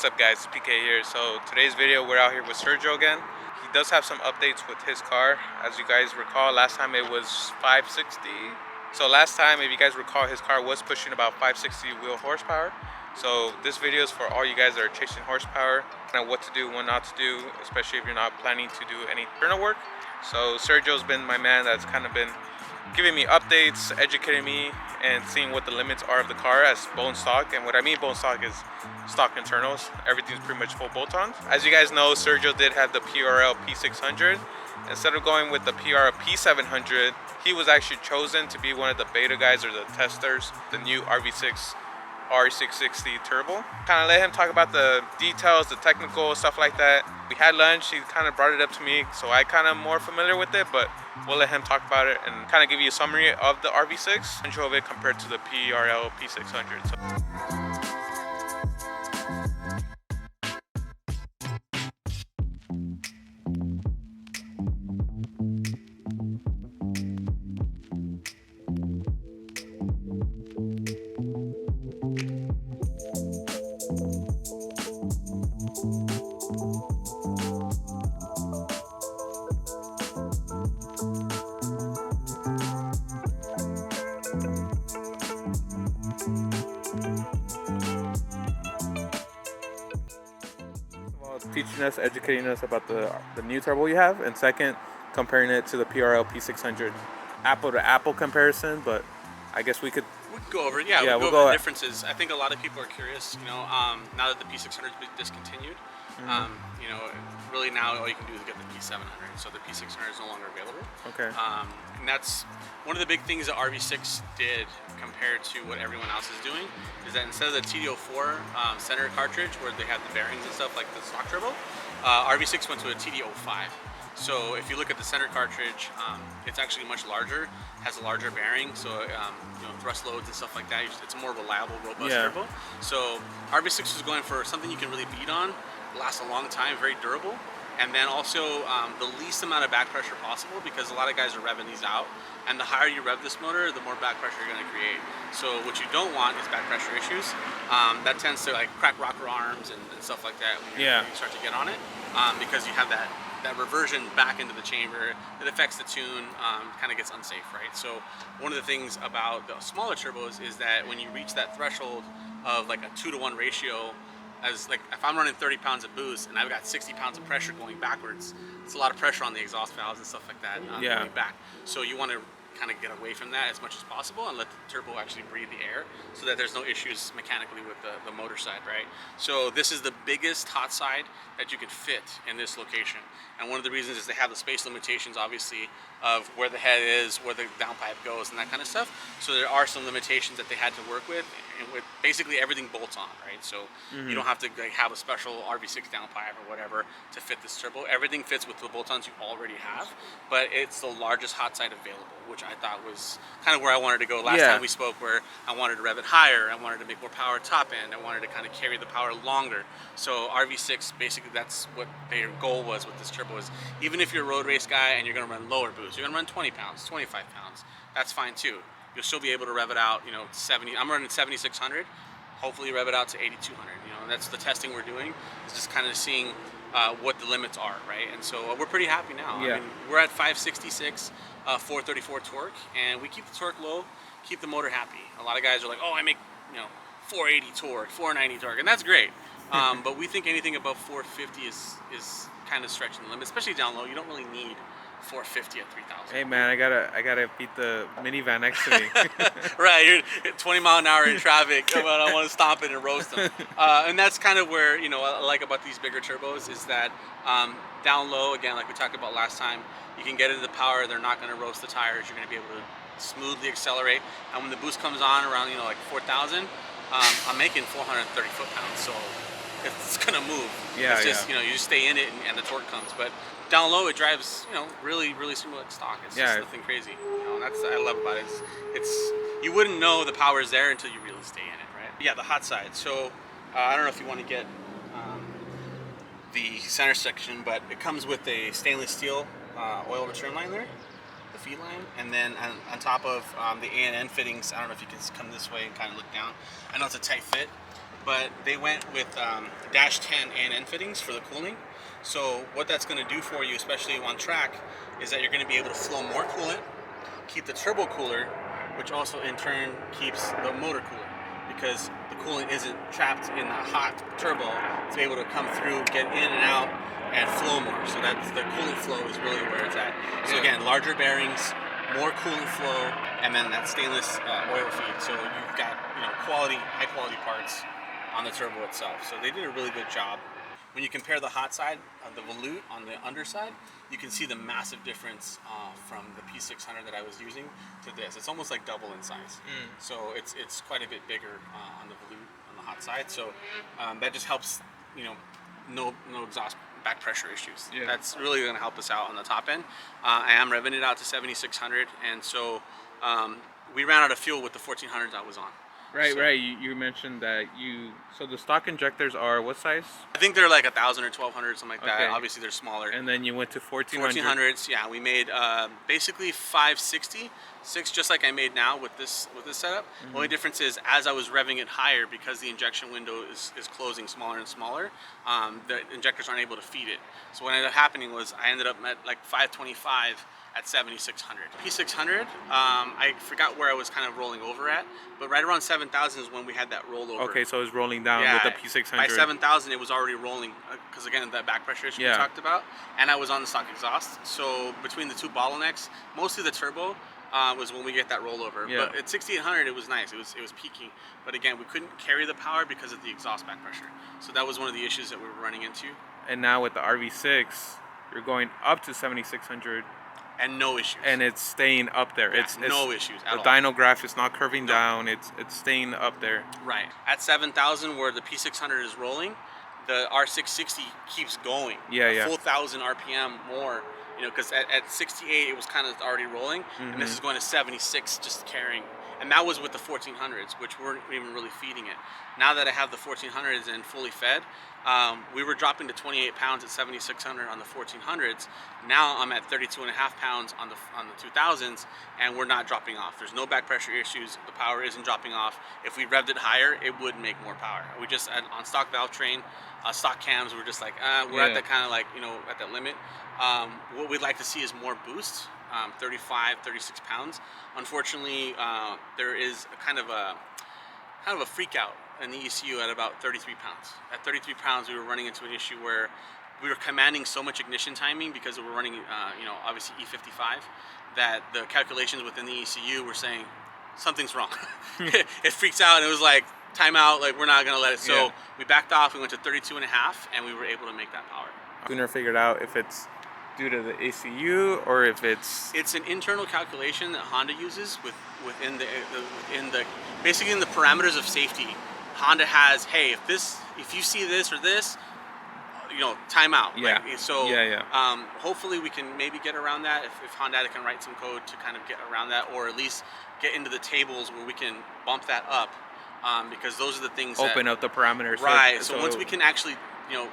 What's up guys, it's PK here. So today's video we're out here with Sergio again. He does have some updates with his car. As you guys recall, last time it was 560. So last time, if you guys recall, his car was pushing about 560 wheel horsepower. So this video is for all you guys that are chasing horsepower, kind of what to do, what not to do, especially if you're not planning to do any internal work. So Sergio's been my man that's kind of been giving me updates, educating me, and seeing what the limits are of the car as bone stock. And what I mean bone stock is stock internals. Everything's pretty much full bolt-ons. As you guys know, Sergio did have the Prl P600. Instead of going with the Prl P700, he was actually chosen to be one of the beta guys or the testers, the new RV6 R660 turbo. Kind of let him talk about the details, the technical stuff like that. We had lunch, he kind of brought it up to me, so I kind of more familiar with it, but we'll let him talk about it and kind of give you a summary of the RV6 and of it compared to the Prl P600. So. Teaching us, educating us about the new turbo you have, and second, comparing it to the Prl P600. Apple to apple comparison, but I guess we could go over it. Yeah, we'll go over the differences. I think a lot of people are curious, now that the P600 has been discontinued, really now all you can do is get the P700, so the P600 is no longer available. Okay. And that's one of the big things that RV6 did compared to what everyone else is doing, is that instead of the TD04 center cartridge where they have the bearings and stuff like the stock turbo, RV6 went to a TD05. So if you look at the center cartridge, it's actually much larger, has a larger bearing, so thrust loads and stuff like that, it's a more reliable, robust turbo. So RV6 is going for something you can really beat on, lasts a long time, very durable, and then also the least amount of back pressure possible, because a lot of guys are revving these out, and the higher you rev this motor, the more back pressure you're going to create. So what you don't want is back pressure issues. That tends to like crack rocker arms and stuff like that when you start to get on it, because you have that reversion back into the chamber. It affects the tune, kind of gets unsafe, right? So one of the things about the smaller turbos is that when you reach that threshold of like a 2-to-1 ratio, as like if I'm running 30 pounds of boost and I've got 60 pounds of pressure going backwards, it's a lot of pressure on the exhaust valves and stuff like that going back. So you want to kind of get away from that as much as possible and let the turbo actually breathe the air so that there's no issues mechanically with the motor side, right? So this is the biggest hot side that you can fit in this location. And one of the reasons is they have the space limitations, obviously, of where the head is, where the downpipe goes, and that kind of stuff. So there are some limitations that they had to work with, and with basically everything bolts on, right? So you don't have to like have a special RV6 downpipe or whatever to fit this turbo. Everything fits with the bolt-ons you already have, but it's the largest hot side available, which I thought was kind of where I wanted to go last time we spoke, where I wanted to rev it higher, I wanted to make more power top end, I wanted to kind of carry the power longer. So RV6, basically that's what their goal was with this turbo, is even if you're a road race guy and you're going to run lower boost, you're going to run 20 pounds, 25 pounds, that's fine too. You'll still be able to rev it out, 70, I'm running 7,600, hopefully rev it out to 8,200, and that's the testing we're doing, is just kind of seeing what the limits are, right? And so we're pretty happy now. I mean, we're at 566, 434 torque, and we keep the torque low, keep the motor happy. A lot of guys are like, oh, I make 480 torque, 490 torque, and that's great. But we think anything above 450 is kind of stretching the limit, especially down low. You don't really need 450 at 3,000. Hey man, I gotta beat the minivan next to me. Right, you're 20 mile an hour in traffic, but I want to stomp it and roast them. And that's kind of where I like about these bigger turbos is that down low, again, like we talked about last time, you can get into the power. They're not going to roast the tires. You're going to be able to smoothly accelerate. And when the boost comes on around like 4,000, I'm making 430 foot-pounds, so it's gonna move. It's just you just stay in it and the torque comes. But down low it drives really similar to stock. It's just nothing crazy. And that's what I love about it. It's you wouldn't know the power is there until you really stay in it, right? Yeah, the hot side. So I don't know if you want to get the center section, but it comes with a stainless steel oil return line there, the feed line, and then on top of the A&N fittings, I don't know if you can come this way and kind of look down. I know it's a tight fit, but they went with dash 10 A&N fittings for the cooling. So what that's going to do for you, especially on track, is that you're going to be able to flow more coolant, keep the turbo cooler, which also in turn keeps the motor cooler, because the coolant isn't trapped in the hot turbo. It's able to come through, get in and out, and flow more. So that's the coolant flow is really where it's at. So again, larger bearings, more coolant flow, and then that stainless oil feed. So you've got quality, high quality parts on the turbo itself. So they did a really good job. When you compare the hot side of the volute on the underside, you can see the massive difference from the P600 that I was using to this. It's almost like double in size. So it's quite a bit bigger on the volute on the hot side. So that just helps, no exhaust back pressure issues. Yeah. That's really going to help us out on the top end. I am revving it out to 7,600, and so we ran out of fuel with the 1400s I was on. Right, so, right. You mentioned that so the stock injectors are what size? I think they're like 1,000 or 1,200, something like that. Obviously, they're smaller. And then you went to 1,400. 1,400s, yeah. We made basically 560, just like I made now with this setup. The only difference is, as I was revving it higher, because the injection window is closing smaller and smaller, the injectors aren't able to feed it. So what ended up happening was I ended up at like 525 at 7,600. P600, I forgot where I was kind of rolling over at, but right around 7,000 is when we had that rollover. Okay, so it was rolling down with the P600. By 7,000, it was already rolling, because again, that back pressure issue we talked about, and I was on the stock exhaust. So between the two bottlenecks, mostly the turbo was when we get that rollover. But at 6,800, it was nice. It was peaking, but again, we couldn't carry the power because of the exhaust back pressure. So that was one of the issues that we were running into. And now with the RV6, you're going up to 7,600. And no issues. And it's staying up there. Yeah, it's no issues at all. The dyno graph is not curving down. It's staying up there. Right. At 7,000, where the P600 is rolling, the R660 keeps going. A full 1,000 RPM more. Because at 68 it was kind of already rolling, and this is going to 76 just carrying. And that was with the 1400s, which weren't even really feeding it. Now that I have the 1400s and fully fed, we were dropping to 28 pounds at 7,600 on the 1400s. Now I'm at 32.5 pounds on the 2000s, and we're not dropping off. There's no back pressure issues. The power isn't dropping off. If we revved it higher, it would make more power. We just on stock valve train, stock cams, we're just like we're at that kind of like at that limit. What we'd like to see is more boost. 35, 36 pounds. Unfortunately, there is a kind of a freak out in the ECU at about 33 pounds. At 33 pounds, we were running into an issue where we were commanding so much ignition timing because we were running, obviously E55, that the calculations within the ECU were saying something's wrong. It freaks out, and it was like, time out, like we're not gonna let it. So we backed off, we went to 32.5, and we were able to make that power. Sooner figured out if it's due to the ECU or if it's an internal calculation that Honda uses within the basically in the parameters of safety. Honda has, hey, if you see this or this, time out. Hopefully we can maybe get around that if Honda can write some code to kind of get around that, or at least get into the tables where we can bump that up, because those are the things open up the parameters. Right. So once we can actually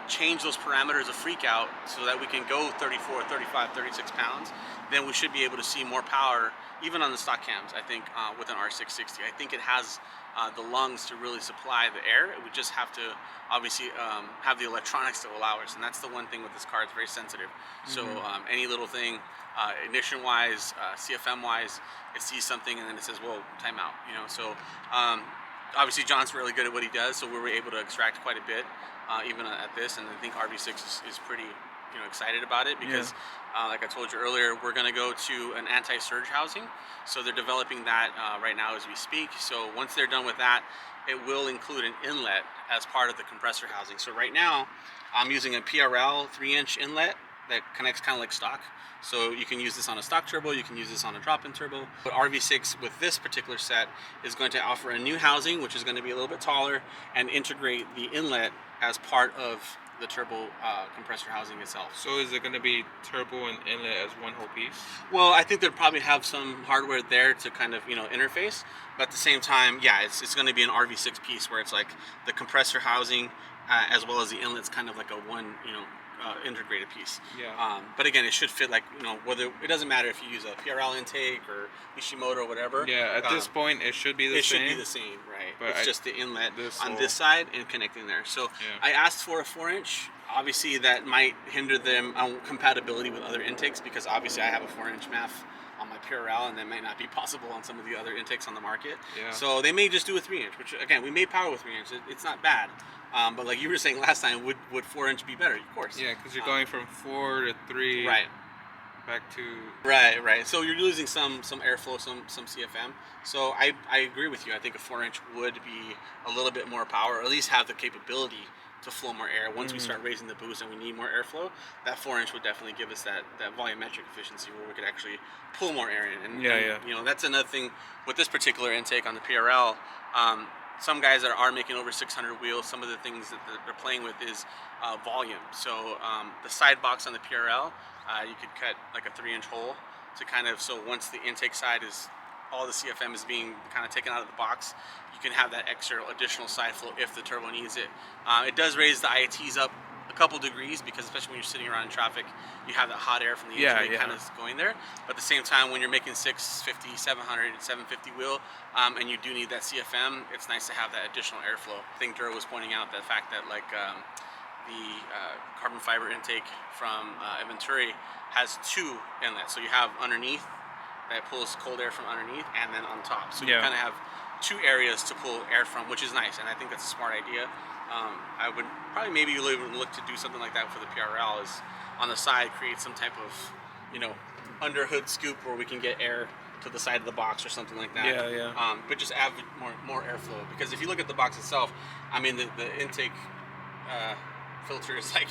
change those parameters of freak out so that we can go 34, 35, 36 pounds, then we should be able to see more power, even on the stock cams, I think, with an R660. I think it has the lungs to really supply the air. We just have to, obviously, have the electronics to allow us, and that's the one thing with this car, it's very sensitive. So any little thing, ignition-wise, CFM-wise, it sees something and then it says, whoa, time out, So obviously John's really good at what he does, so we were able to extract quite a bit. Even at this, and I think RV6 is pretty excited about it, because like I told you earlier, we're going to go to an anti-surge housing, so they're developing that right now as we speak. So once they're done with that, it will include an inlet as part of the compressor housing. So right now I'm using a PRL 3-inch inlet that connects kind of like stock. So you can use this on a stock turbo, you can use this on a drop-in turbo. But RV6 with this particular set is going to offer a new housing, which is going to be a little bit taller, and integrate the inlet as part of the turbo compressor housing itself. So is it going to be turbo and inlet as one whole piece? Well, I think they'll probably have some hardware there to kind of interface, but at the same time, it's going to be an RV6 piece where it's like the compressor housing as well as the inlet's kind of like a one integrated piece. But again, it should fit, like whether it doesn't matter if you use a PRL intake or Ishimoto or whatever. At this point, it should be the same. It should be the same, right? But it's just the inlet on will, this side and connecting there. So yeah. I asked for a 4-inch. Obviously, that might hinder them on compatibility with other intakes because obviously I have a 4-inch MAF on my Prl, and that might not be possible on some of the other intakes on the market. Yeah. So they may just do a 3-inch, which again, we made power with 3-inch. It's not bad. But like you were saying last time, would 4-inch be better? Of course. Yeah, because you're going from 4 to 3. Right. Back to. Right. So you're losing some airflow, some CFM. So I agree with you. I think a 4-inch would be a little bit more power, or at least have the capability to flow more air. Once we start raising the boost and we need more airflow, that 4-inch would definitely give us that volumetric efficiency where we could actually pull more air in. And you know, that's another thing with this particular intake on the PRL. Some guys that are making over 600 wheels, some of the things that they're playing with is volume. So the side box on the PRL, you could cut like a 3-inch hole to kind of, so once the intake side is, all the CFM is being kind of taken out of the box, you can have that extra additional side flow if the turbo needs it. It does raise the IATs up a couple degrees because especially when you're sitting around in traffic, you have that hot air from the engine kind of going there. But at the same time, when you're making 650, 700, 750 wheel, and you do need that CFM, it's nice to have that additional airflow. I think Dura was pointing out the fact that like the carbon fiber intake from Venturi has 2 inlets. So you have underneath that pulls cold air from underneath, and then on top. So you kind of have 2 areas to pull air from, which is nice, and I think that's a smart idea. I would probably maybe look to do something like that for the PRL, is on the side create some type of, you know, under hood scoop where we can get air to the side of the box or something like that. But just add more airflow, because if you look at the box itself, I mean the intake filter is like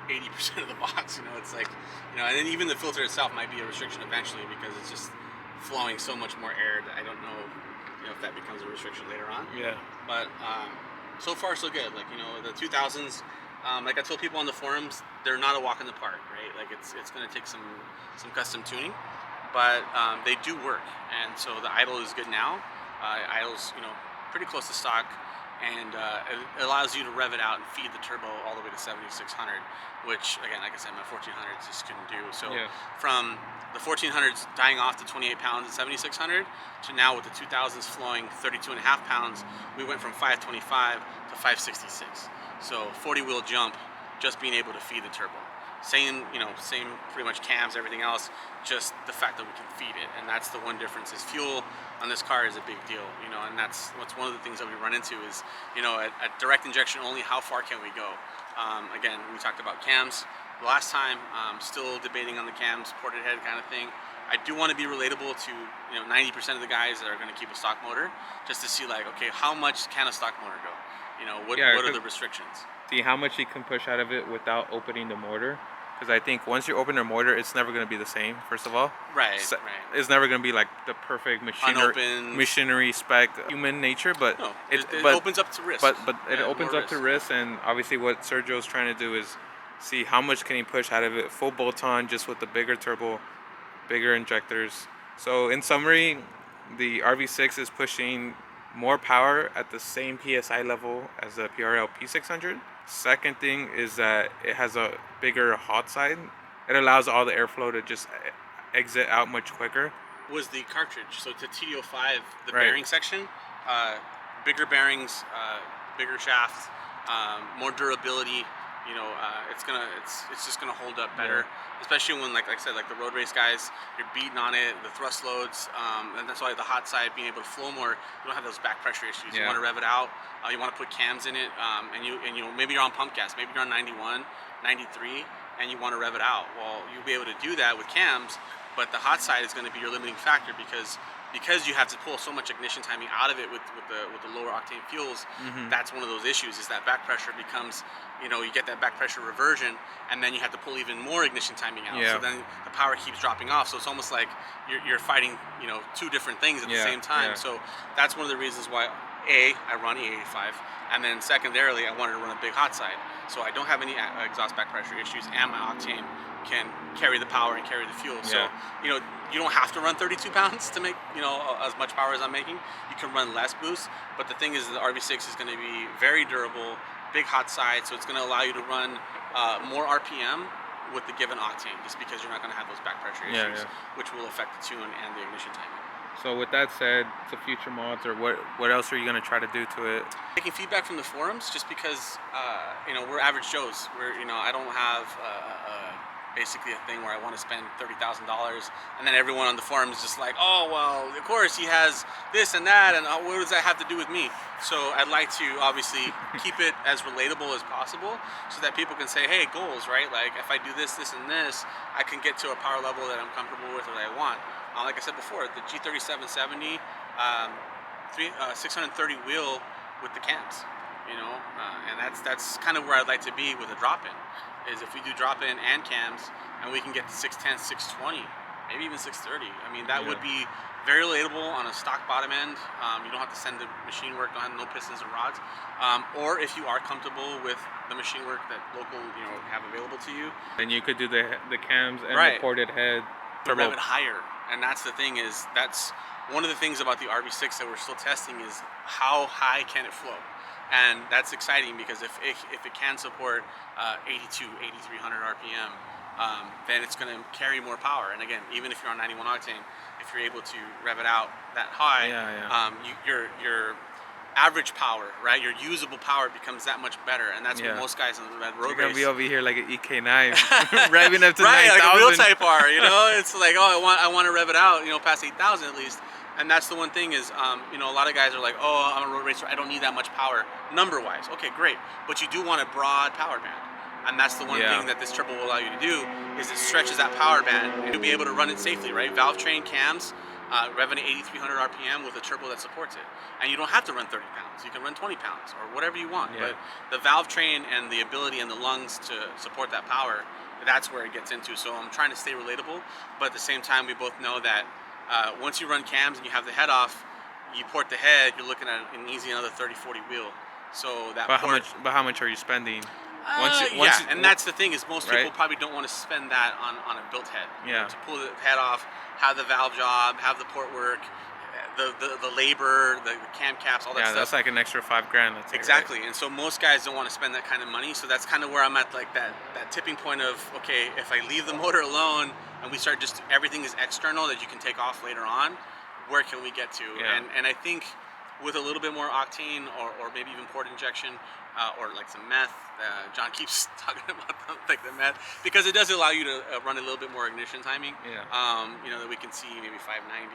80% of the box, you know, it's like, you know, and then even the filter itself might be a restriction eventually because it's just flowing so much more air that I don't know, you know, if that becomes a restriction later on. But so far so good. Like, you know, the 2000s, like I told people on the forums, they're not a walk in the park, right? Like it's going to take some custom tuning, but they do work. And so the idle is good now. Idle's, you know, pretty close to stock. And it allows you to rev it out and feed the turbo all the way to 7600, which again, like I said, my 1400s just couldn't do. So from the 1400s dying off to 28 pounds at 7600 to now with the 2000s flowing 32.5 pounds, we went from 525 to 566. So 40 wheel jump, just being able to feed the turbo. Same, you know, same pretty much cams, everything else, just the fact that we can feed it. And that's the one difference, is fuel on this car is a big deal, you know, and that's what's one of the things that we run into is, you know, at direct injection only, how far can we go? Again, we talked about cams the last time, still debating on the cams, ported head kind of thing. I do want to be relatable to, you know, 90% of the guys that are going to keep a stock motor, just to see like, okay, how much can a stock motor go? You know, what are the restrictions? See how much you can push out of it without opening the motor. Because I think once you open the motor, it's never going to be the same, first of all. So it's never going to be like the perfect machinery spec human nature, but no, it opens up to risk. But it opens up to risk, and obviously what Sergio's trying to do is see how much can he push out of it, full bolt-on, just with the bigger turbo, bigger injectors. So in summary, the RV6 is pushing more power at the same PSI level as the Prl P600. Second thing is that it has a bigger hot side. It allows all the airflow to just exit out much quicker. Was the cartridge, so to TD05, the bearing section, bigger bearings, bigger shaft, more durability. You know, it's just gonna hold up better, especially when like I said, like the road race guys, you're beating on it, the thrust loads, and that's why the hot side being able to flow more, you don't have those back pressure issues. You want to rev it out, you want to put cams in it, and you know, maybe you're on pump gas, maybe you're on 91, 93, and you want to rev it out. Well, you'll be able to do that with cams, but the hot side is going to be your limiting factor because you have to pull so much ignition timing out of it with the lower octane fuels. That's one of those issues, is that back pressure becomes, you know, you get that back pressure reversion, and then you have to pull even more ignition timing out. So then the power keeps dropping off. So it's almost like you're fighting, you know, 2 different things at the same time. So that's one of the reasons why I run E85, and then secondarily I wanted to run a big hot side, so I don't have any exhaust back pressure issues, and my octane can carry the power and carry the fuel. So you know, you don't have to run 32 pounds to make, you know, as much power as I'm making. You can run less boost, but the thing is the RV6 is going to be very durable, big hot side, so it's going to allow you to run more RPM with the given octane, just because you're not going to have those back pressure issues, which will affect the tune and the ignition timing. So with that said, to future mods, or what else are you gonna try to do to it? Taking feedback from the forums, just because we're average Joes. I don't have basically a thing where I want to spend $30,000, and then everyone on the forum is just like, oh well, of course he has this and that, and what does that have to do with me? So I'd like to obviously keep it as relatable as possible, so that people can say, hey, goals, right? Like if I do this, this, and this, I can get to a power level that I'm comfortable with or that I want. Like I said before, the G3770. 630 wheel with the cams, and that's kind of where I'd like to be with a drop-in. Is if we do drop-in and cams, and we can get to 610, 620, maybe even 630. I mean, that would be very relatable on a stock bottom end. You don't have to send the machine work, don't have no pistons or rods. Or if you are comfortable with the machine work that local, have available to you, And you could do the cams and the ported head. rev it higher. And that's the thing, is that's one of the things about the RV6 that we're still testing, is how high can it flow. And that's exciting, because if it can support 82, 8300 RPM, then it's going to carry more power. And again, even if you're on 91 octane, if you're able to rev it out that high, your average power, right, your usable power becomes that much better. And that's what most guys in the road You're gonna race, be over here like an EK9 revving up to 9,000. like a real Type R. It's like, oh, I want to rev it out, past 8,000 at least. And that's the one thing is, a lot of guys are like, oh, I'm a road racer, I don't need that much power number-wise. Okay, great, but you do want a broad power band. And that's the one thing that this turbo will allow you to do, is it stretches that power band, and you'll be able to run it safely, right? Valve train cams, revving at 8,300 RPM with a turbo that supports it. And you don't have to run 30 pounds. You can run 20 pounds or whatever you want. But the valve train and the ability and the lungs to support that power, that's where it gets into. So I'm trying to stay relatable, but at the same time, we both know that once you run cams and you have the head off, you port the head, you're looking at an easy another 30-40 wheel. So that how much are you spending? And that's the thing, is most people probably don't want to spend that on a built head. To pull the head off, have the valve job, have the port work, the labor, the cam caps, all that stuff. Yeah, that's like an extra $5,000. Exactly. And so most guys don't want to spend that kind of money. So that's kind of where I'm at, like that tipping point of, okay, if I leave the motor alone and we start just, everything is external that you can take off later on, where can we get to? And I think with a little bit more octane, or maybe even port injection, or like some meth, John keeps talking about like the meth, because it does allow you to run a little bit more ignition timing. That we can see maybe 590.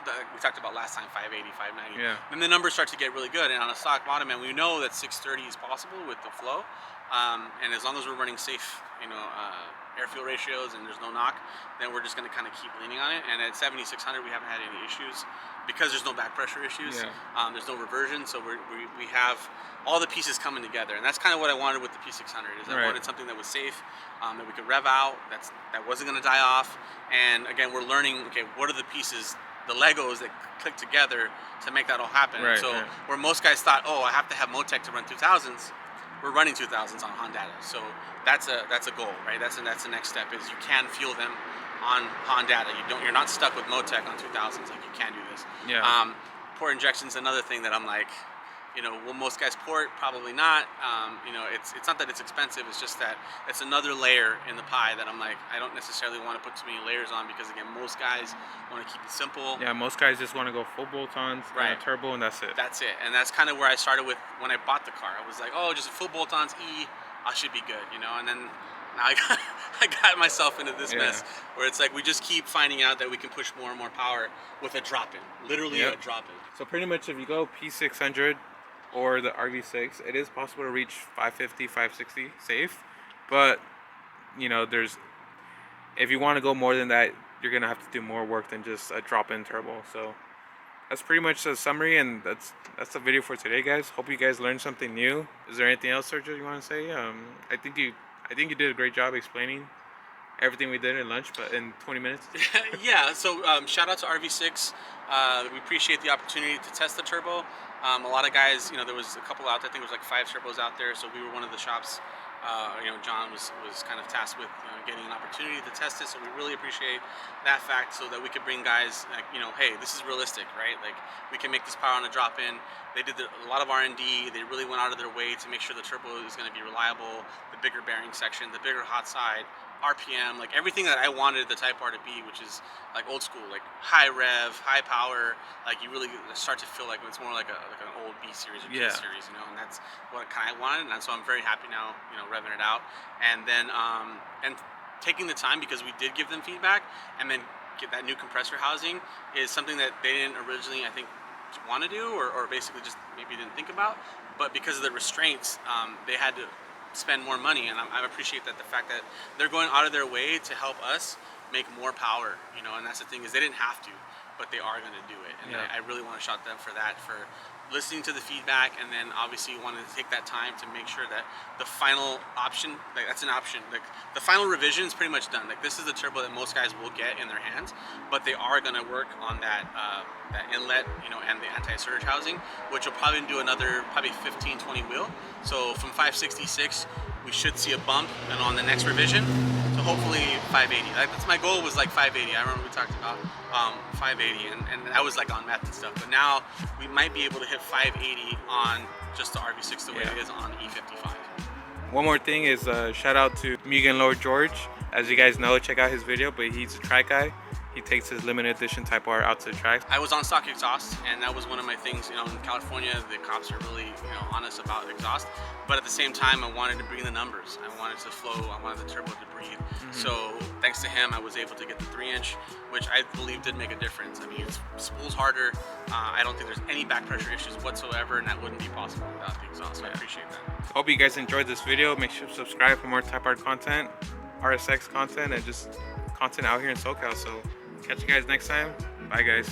We talked about last time 580, 590. Then the numbers start to get really good, and on a stock bottom end, we know that 630 is possible with the flow. And as long as we're running safe, air fuel ratios and there's no knock, then we're just going to kind of keep leaning on it. And at 7600, we haven't had any issues, because there's no back pressure issues. There's no reversion, so we have all the pieces coming together, and that's kind of what I wanted with the P600. Is I wanted something that was safe, that we could rev out, that wasn't going to die off. And again, we're learning, okay, what are the pieces, the Legos that click together to make that all happen. Where most guys thought, oh, I have to have Motec to run 2000s, we're running 2000s on Honda. So that's a goal, right? That's the next step, is you can fuel them on Honda. You're not stuck with Motec on 2000s. Like, you can do this. Port injection's another thing that I'm like, will most guys port? Probably not. It's not that it's expensive, it's just that it's another layer in the pie that I'm like, I don't necessarily want to put too many layers on, because again, most guys want to keep it simple. Most guys just want to go full bolt-ons, and a turbo, and that's it. That's it. And that's kind of where I started with when I bought the car. I was like, oh, just full bolt-ons, I should be good, and then now I got myself into this mess, where it's like we just keep finding out that we can push more and more power with a drop-in, literally a drop-in. So pretty much, if you go P600 or the RV6, it is possible to reach 550, 560 safe, but if you want to go more than that, you're gonna have to do more work than just a drop-in turbo. So that's pretty much the summary, and that's the video for today, guys. Hope you guys learned something new. Is there anything else, Sergio, you want to say? I think you did a great job explaining everything we did in lunch, but in 20 minutes. So shout out to RV6. We appreciate the opportunity to test the turbo. A lot of guys, there was a couple out there. I think there was like 5 turbos out there, so we were one of the shops. John was kind of tasked with getting an opportunity to test it, so we really appreciate that fact, so that we could bring guys like, hey, this is realistic, right? Like, we can make this power on a drop-in. They did a lot of R&D. They really went out of their way to make sure the turbo is going to be reliable, the bigger bearing section, the bigger hot side, RPM, like everything that I wanted the Type R to be, which is like old school, like high rev, high power. Like you really start to feel like it's more like an old B series or G series, you know. And that's what kind of wanted, and so I'm very happy now, you know, revving it out, and then and taking the time, because we did give them feedback, and then get that new compressor housing is something that they didn't originally, I think, want to do, or basically just maybe didn't think about, but because of the restraints, they had to spend more money, and I appreciate that, the fact that they're going out of their way to help us make more power, you know. And that's the thing, is they didn't have to, but they are going to do it, and I really want to shout them for that, for listening to the feedback, and then obviously wanted to take that time to make sure that the final option, like that's an option, like the final revision is pretty much done. Like this is the turbo that most guys will get in their hands, but they are going to work on that that inlet, you know, and the anti-surge housing, which will probably do another probably 15-20 wheel. So from 566 we should see a bump, and on the next revision, so hopefully 580. Like that's my goal, was like 580. I remember we talked about 580, and that was like on meth and stuff, but now we might be able to hit 580 on just the RV6 the way it is on E55. One more thing is shout out to Mugen Lord George. As you guys know, check out his video, but he's a track guy. He takes his limited edition Type R out to the tracks. I was on stock exhaust, and that was one of my things. You know, in California, the cops are really, you know, on us about exhaust. But at the same time, I wanted to bring the numbers. I wanted to flow. I wanted the turbo to breathe. So thanks to him, I was able to get the 3-inch, which I believe did make a difference. I mean, it spools harder. I don't think there's any back pressure issues whatsoever, and that wouldn't be possible without the exhaust. So I appreciate that. Hope you guys enjoyed this video. Make sure to subscribe for more Type R content, RSX content, and just content out here in SoCal. So catch you guys next time. Bye, guys.